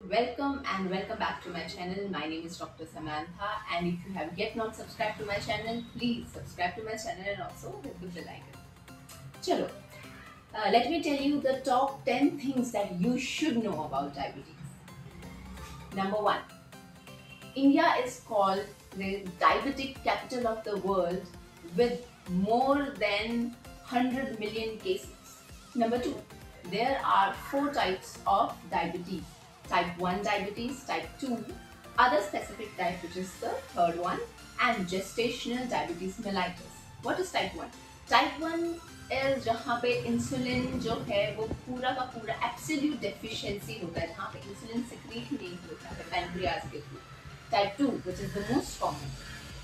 welcome back to my channel. My name is Dr. Samantha, and if you have yet not subscribed to my channel, please subscribe to my channel and also hit the bell icon. Chalo, let me tell you the top 10 things that you should know about diabetes. Number 1. India is called the diabetic capital of the world with more than 100 million cases. Number 2. There are 4 types of diabetes. Type 1 diabetes, type 2, other specific type which is the third one, and gestational diabetes mellitus. What is type 1? Type 1 is जहाँ पे insulin जो है वो पूरा का पूरा absolute deficiency होता है, जहाँ पे इंसुलिन सिक्रीट नहीं होता है पैनक्रियाज के through. Type 2 which is the most common.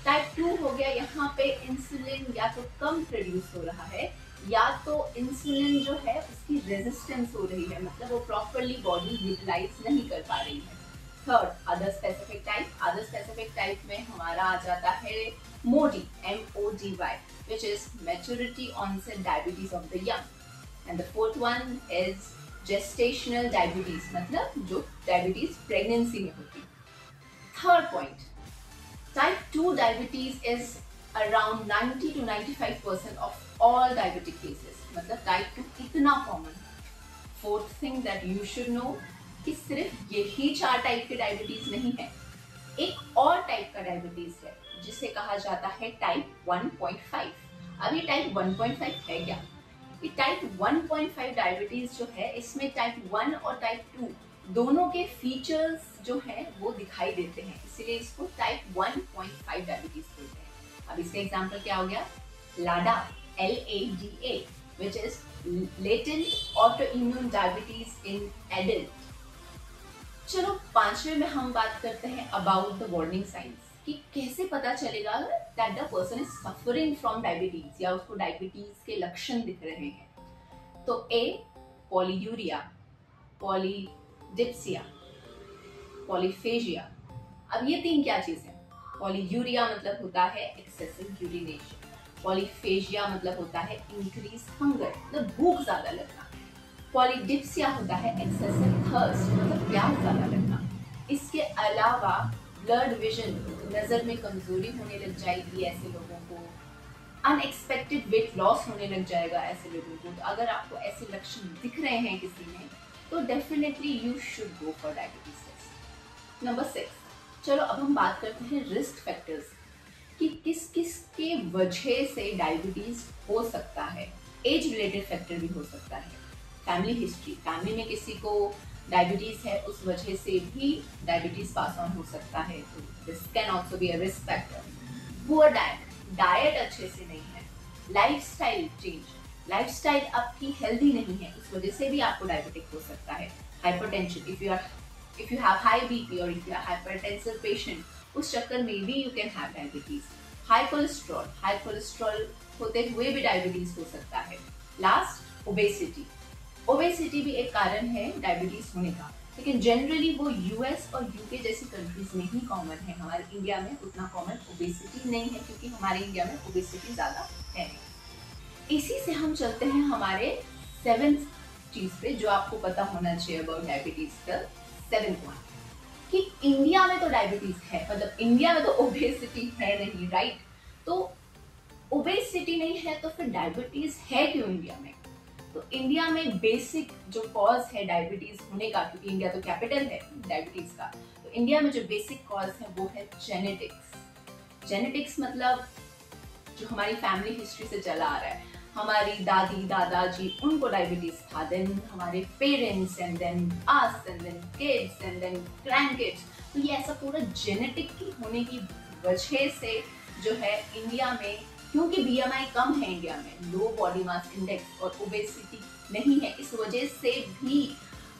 Type 2 हो गया यहाँ पे इंसुलिन या तो कम प्रोड्यूस हो रहा है या तो इंसुलिन जो है उसकी रेजिस्टेंस हो रही है, मतलब वो प्रॉपर्ली बॉडी यूटिलाइज नहीं कर पा रही है. Third, other specific type. Other specific type में हमारा आ जाता है MODY, MODY, which is maturity onset diabetes of the young. And the fourth one is gestational diabetes, मतलब जो डायबिटीज प्रेगनेंसी में होती है. Third point, type 2 diabetes is around 90 to 95% of all diabetic cases. मतलब type 2 इतना common. Fourth thing that you should know कि सिर्फ यही 4 टाइप के डायबिटीज नहीं है, एक और टाइप का डायबिटीज है जिसे कहा जाता है टाइप 1.5. अब ये टाइप 1.5 है क्या? ये टाइप 1.5 डायबिटीज जो है इसमें टाइप 1 और टाइप 2 दोनों के फीचर्स जो हैं वो दिखाई देते हैं, इसीलिए इसको टाइप 1.5 डायबिटीज बोलते हैं. अब इसका एग्जांपल क्या हो गया? लाडा, LADA, which is latent autoimmune diabetes in adult. चलो 5वें में हम बात करते हैं about the warning signs कि कैसे पता चलेगा that the person is suffering from diabetes या उसको डायबिटीज के लक्षण दिख रहे हैं. तो A, पॉलीयूरिया, पॉलीडिप्सिया, पॉलीफेजिया. अब ये 3 क्या चीज है? पॉलीयूरिया मतलब होता है एक्सेसिव यूरिनेशन, पॉलीफेजिया मतलब होता है इंक्रीज हंगर, मतलब भूख ज्यादा लगना, पॉलीडिप्सिया होता है एक्सेसिव थर्स्ट मतलब प्यास ज्यादा लगना. इसके अलावा ब्लड विजन, नजर में कमजोरी होने लग जाएगी ऐसे लोगों को, अनएक्सपेक्टेड वेट लॉस होने लग जाएगा ऐसे लोगों को. तो अगर आपको ऐसे लक्षण दिख रहे हैं किसी में तो definitely you should go for diabetes test. Number 6, चलो अब हम बात करते हैं रिस्क फैक्टर्स कि किस किस के वजह से डायबिटीज हो सकता है. एज रिलेटेड फैक्टर भी हो सकता है, फैमिली हिस्ट्री, फैमिली में किसी को डायबिटीज है उस वजह से भी डायबिटीज पास ऑन हो सकता है, तो this can also be a risk factor. Poor diet, diet अच्छे से नहीं है, लाइफस्टाइल चेंज, लाइफस्टाइल आपकी हेल्दी नहीं है उस वजह से भी आपको डायबिटिक हो सकता है. Hypertension, if you have high BP or if you are hypertensive patient, उस चक्कर में भी you can have diabetes. High cholesterol होते हुए भी डायबिटीज हो सकता है. Last, obesity. ओबेसिटी भी एक कारण है डायबिटीज होने का, लेकिन जनरली वो US और UK जैसी कंट्रीज में ही कॉमन है. हमारे इंडिया में उतना कॉमन ओबेसिटी नहीं है क्योंकि हमारे इंडिया में ओबेसिटी ज्यादा है. इसी से हम चलते हैं हमारे 7th चीज पे जो आपको पता होना चाहिए अबाउट डायबिटीज का. 7th वन कि इंडिया में तो डायबिटीज है, मतलब इंडिया में तो ओबेसिटी है नहीं, राइट? तो ओबेसिटी नहीं है तो फिर डायबिटीज है क्यों इंडिया में? तो इंडिया में बेसिक जो कॉज है डायबिटीज होने का, क्योंकि इंडिया तो कैपिटल है डायबिटीज का, तो इंडिया में जो बेसिक कॉज है वो है जेनेटिक्स. जेनेटिक्स मतलब जो हमारी फैमिली हिस्ट्री से चला आ रहा है, हमारी दादी दादाजी उनको डायबिटीज था, देन हमारे parents and then us and then kids and then grandkids. तो ये ऐसा पूरा जेनेटिक की होने की वजह से जो है इंडिया में, क्योंकि BMI कम है इंडिया में, लो बॉडी मास इंडेक्स और ओबेसिटी नहीं है, इस वजह से भी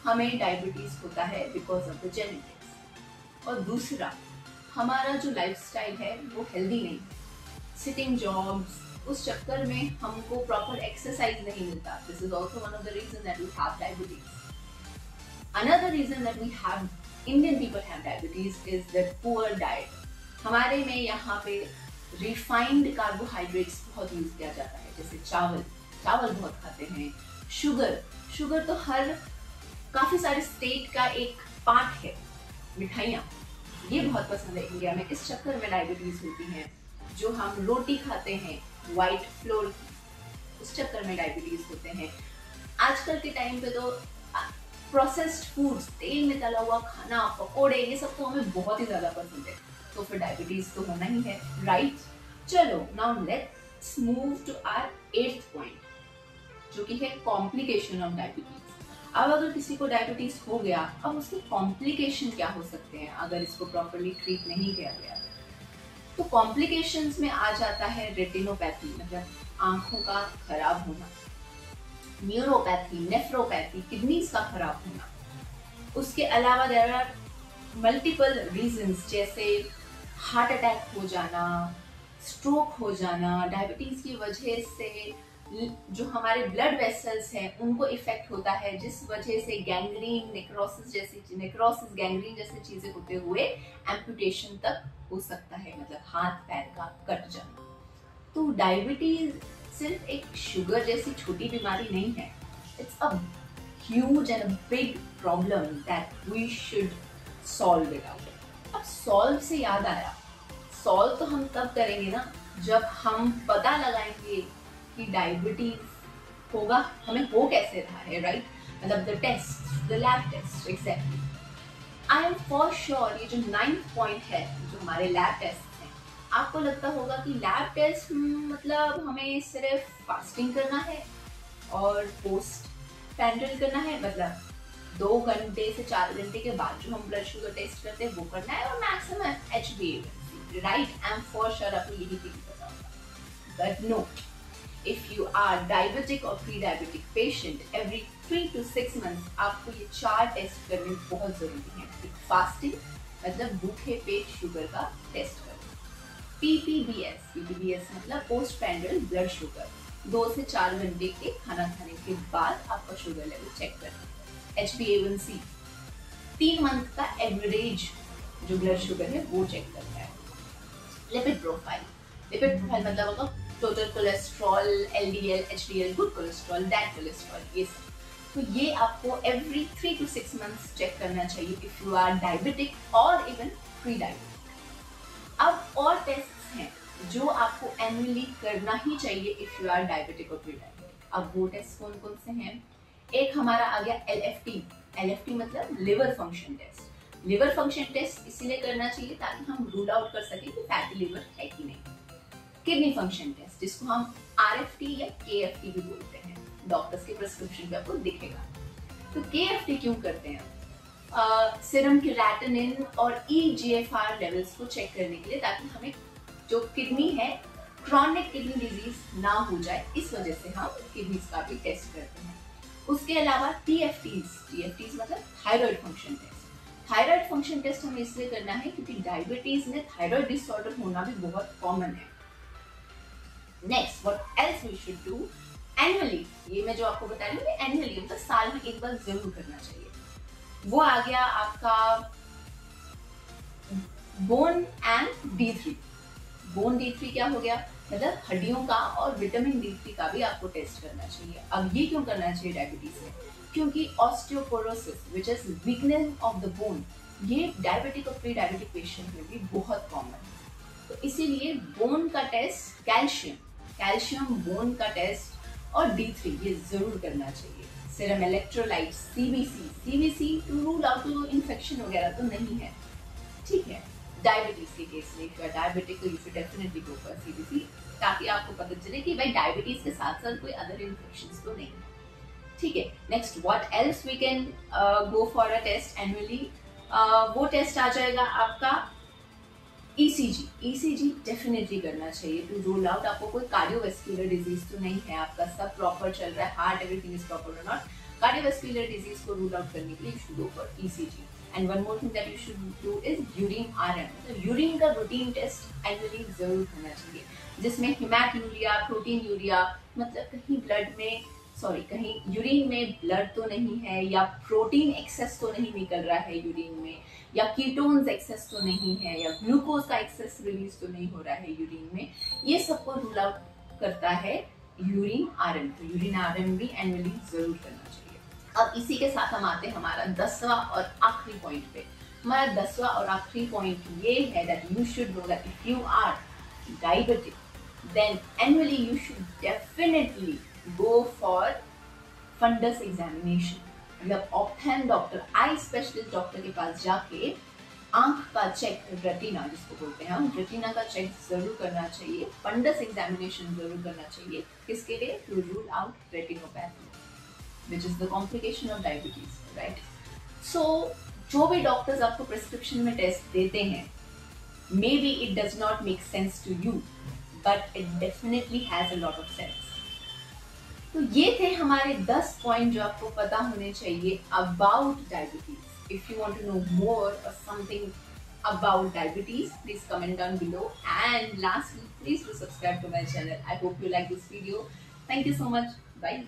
हमें डायबिटीज होता है बिकॉज ऑफ द जेनेटिक्स. और दूसरा, हमारा जो लाइफस्टाइल है वो हेल्दी नहीं है, सिटिंग जॉब्स, उस चक्कर में हमको प्रॉपर एक्सरसाइज नहीं मिलता. This is also one of the reason that we have diabetes. Another reason that we have Indian people have diabetes is the poor diet. हमारे में यहाँ पे रिफाइंड कार्बोहाइड्रेट्स बहुत यूज किया जाता है, जैसे चावल बहुत खाते हैं. शुगर तो हर काफी सारे स्टेट का एक पार्ट है, मिठाइयाँ, ये बहुत पसंद है इंडिया में, इस चक्कर में डायबिटीज होती है। जो हम रोटी खाते हैं व्हाइट फ्लोर, उस चक्कर में डायबिटीज होते हैं। आजकल के टाइम पे तो प्रोसेस्ड फूड्स, तेल में तला हुआ खाना, पकोड़े, ये सब तो हमें बहुत ही ज्यादा पसंद है, तो फिर डायबिटीज तो होना ही है, राइट। चलो now let's move to our 8th point, जो कि है कॉम्प्लिकेशन ऑफ डायबिटीज। अब अगर किसी को डायबिटीज हो गया, अब उसके कॉम्प्लिकेशन क्या हो सकते हैं अगर इसको प्रॉपर्ली ट्रीट नहीं किया गया। तो कॉम्प्लिकेशंस में आ जाता है रेटिनोपैथी, मतलब आंखों का खराब होना, न्यूरोपैथी, नेफ्रोपैथी, किडनीज का खराब होना। उसके अलावा देयर आर मल्टीपल रीजंस, जैसे हार्ट अटैक हो जाना, स्ट्रोक हो जाना। डायबिटीज की वजह से जो हमारे ब्लड वेसल्स हैं उनको इफेक्ट होता है, जिस वजह से गैंग्रीन, नेक्रोसिस गैंग्रीन जैसी चीजें होते हुए एम्पुटेशन तक हो सकता है, मतलब हाथ पैर का कट जाना। तो डायबिटीज सिर्फ एक शुगर जैसी छोटी बीमारी नहीं है, it's a huge and a big problem that we should solve it out. अब सॉल्व से याद आया, सॉल्व तो हम तब करेंगे ना जब हम पता लगाएंगे कि डायबिटीज होगा, हमें हो कैसे रहा है, राइट। मतलब the test, the lab test, exactly. I am for sure ये जो 9th पॉइंट है, जो हमारे लैब टेस्ट हैं, आपको लगता होगा कि लैब टेस्ट मतलब हमें सिर्फ फास्टिंग करना है और पोस्ट पैंड्रल करना है, मतलब 2 घंटे से 4 घंटे के बाद जो हम ब्लड शुगर टेस्ट करते हैं वो करना है, और maximum HbA1c, right. I am for sure आपको यही फील पता होगा, but no, if you are diabetic or pre-diabetic patient, every 3 to 6 months आपको ये 4 टेस्ट करने बहुत जरूरी है। फास्टिंग मतलब भूखे पेट शुगर का टेस्ट करना, PPBS मतलब पोस्ट पैंड्रल ब्लड शुगर, 2 से 4 घंटे के खाना खाने के बाद आपका शुगर लेवल चेक करना, HbA1c 3 मंथ का एवरेज जो ब्लड शुगर है वो चेक करता है, लिपिड प्रोफाइल मतलब होगा total cholesterol, LDL, HDL, good cholesterol, bad cholesterol, ये सब। तो ये आपको एवरी 3 to 6 मंथ्स चेक करना चाहिए इफ यू आर डायबिटिक और इवन प्री डायबिटिक। अब और टेस्ट्स हैं जो आपको एनुअली करना ही चाहिए इफ यू आर डायबिटिक और प्री डायबिटिक। अब वो टेस्ट कौन कौन से हैं? एक हमारा आ गया LFT मतलब liver function test. Liver function test इसीलिए करना चाहिए ताकि हम रूल आउट कर सके कि फैटी लिवर है कि नहीं। किडनी फंक्शन टेस्ट, जिसको हम RFT या KFT भी बोलते हैं, डॉक्टर्स के प्रिस्क्रिप्शन पे आपको दिखेगा। तो KFT क्यों करते हैं? सीरम क्रिएटिनिन और eGFR लेवल्स को चेक करने के लिए, ताकि हमें जो किडनी है क्रॉनिक किडनी डिजीज ना हो जाए, इस वजह से हम किडनीज का भी टेस्ट करते हैं। उसके अलावा TFTs मतलब thyroid function test. Thyroid function test हमें इसलिए करना है क्योंकि डायबिटीज में थायराइड डिसऑर्डर होना भी बहुत कॉमन है। Next, what else we should do annually, ये मैं जो आपको बता रही हूँ एनुअली मतलब साल में एक बार जरूर करना चाहिए। वो आ गया आपका bone and D3। Bone D3 क्या हो गया? मतलब हड्डियों का, और विटामिन D3 का भी आपको टेस्ट करना चाहिए। अब ये क्यों करना चाहिए डायबिटीज में? क्योंकि osteoporosis which is weakness of the bone, ये डायबिटिक और प्री डायबिटिक पेशेंट में भी बहुत कॉमन है। तो इसीलिए बोन का टेस्ट, कैल्शियम बोन का टेस्ट और D3 ये जरूर करना चाहिए। Serum electrolytes, CBC to rule out infection वगैरह तो नहीं है, ठीक है। डायबिटीज के केस में इफ यू आर डायबिटिक तो you should definitely go for CBC, ताकि आपको पता चले कि भाई डायबिटीज के साथ साथ कोई अदर इन्फेक्शंस तो नहीं है, ठीक है। Next, what else we can go for a test annually, वो टेस्ट आ जाएगा आपका ECG डेफिनेटली करना चाहिए टू रूल आउट आपको कोई कार्डियोवैस्कुलर डिजीज तो नहीं है, आपका सब प्रॉपर चल रहा है, हार्ट एवरीथिंग इज प्रॉपर और नॉट। कार्डियोवैस्कुलर डिजीज को रूल आउट करने के लिए you should go for ECG। And one more thing that you should do is urine RM, मतलब यूरिन का रूटीन टेस्ट एनुअली जरूर करना चाहिए, जिसमें हिमैटूरिया, प्रोटीन यूरिया, मतलब कहीं यूरिन में ब्लड तो नहीं है, या प्रोटीन एक्सेस तो नहीं निकल रहा है यूरिन में, या कीटोन्स एक्सेस तो नहीं है, या ग्लूकोज का एक्सेस रिलीज तो नहीं हो रहा है यूरिन में। ये सबको रूल आउट करता है यूरिन RM। तो यूरिन RM भी एनुअली जरूर करना चाहिए। अब इसी के साथ हम आते हैं हमारा 10वां और आखिरी पॉइंट पे, हमारा 10वां और आखिरी पॉइंट ये है that you should know that if you are diabetic then annually you should definitely go for fundus examination. अभी आप ऑप्थेन डॉक्टर, आई स्पेशलिस्ट डॉक्टर के पास जाके आंख का चेक, रेटिना जिसको बोलते हैं हम, रेटिना का चेक जरूर करना चाहिए, फंडस एग्जामिनेशन जरूर करना चाहिए. किसके लिए? To rule out retinopathy which is the complication of diabetes, right? So जो भी डॉक्टर्स आपको प्रिस्क्रिप्शन में टेस्ट देते हैं, maybe it does not make sense to you, but it definitely has a lot of sense. तो ये थे हमारे 10 पॉइंट जो आपको पता होने चाहिए about diabetes. If you want to know more or something about diabetes, please comment down below. And lastly, please do subscribe to my channel. I hope you like this video. Thank you so much. Bye.